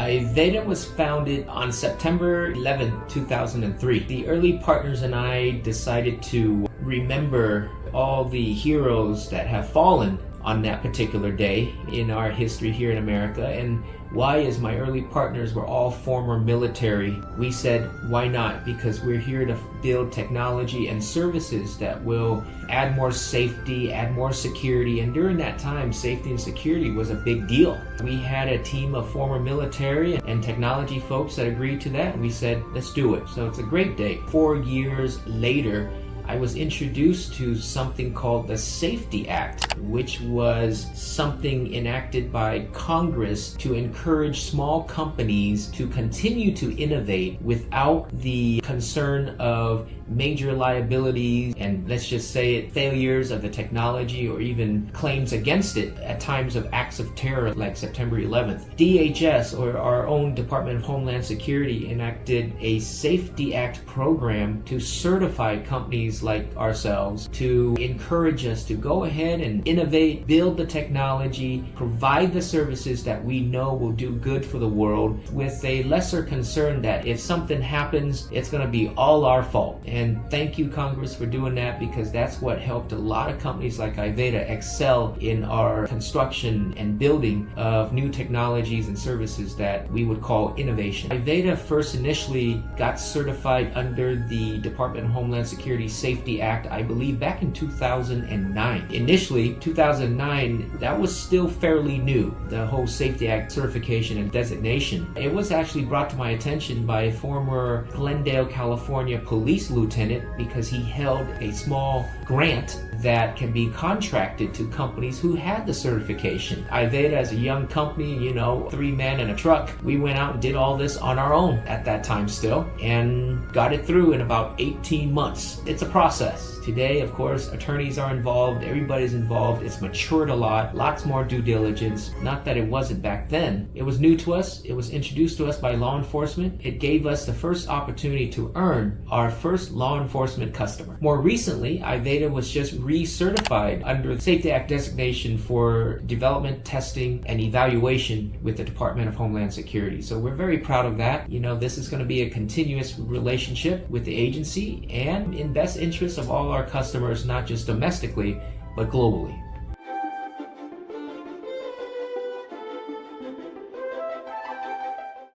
Iveda was founded on September 11, 2003. The early partners and I decided to remember all the heroes that have fallen on that particular day in our history here in America. And why? As my early partners were all former military, we said, why not? Because we're here to build technology and services that will add more safety, add more security. And during that time, safety and security was a big deal. We had a team of former military and technology folks that agreed to that. And we said, let's do it. So it's a great day. 4 years later, I was introduced to something called the Safety Act, which was something enacted by Congress to encourage small companies to continue to innovate without the concern of major liabilities and, let's just say it, failures of the technology or even claims against it at times of acts of terror like September 11th. DHS, or our own Department of Homeland Security, enacted a Safety Act program to certify companies like ourselves, to encourage us to go ahead and innovate, build the technology, provide the services that we know will do good for the world, with a lesser concern that if something happens, it's going to be all our fault. And thank you, Congress, for doing that, because that's what helped a lot of companies like Iveda excel in our construction and building of new technologies and services that we would call innovation. Iveda first initially got certified under the Department of Homeland Security Safety Act, I believe, back in 2009. Initially, 2009, that was still fairly new, the whole Safety Act certification and designation. It was actually brought to my attention by a former Glendale, California police lieutenant, because he held a small grant that can be contracted to companies who had the certification. Iveda, as a young company, 3 men and a truck, we went out and did all this on our own at that time still, and got it through in about 18 months. It's a process. Today, of course, attorneys are involved, everybody's involved, it's matured a lot, lots more due diligence. Not that it wasn't back then. It was new to us, it was introduced to us by law enforcement. It gave us the first opportunity to earn our first law enforcement customer. More recently, Iveda was just recertified under the Safety Act designation for development, testing, and evaluation with the Department of Homeland Security. So we're very proud of that. This is going to be a continuous relationship with the agency and in best interest of all our customers, not just domestically, but globally.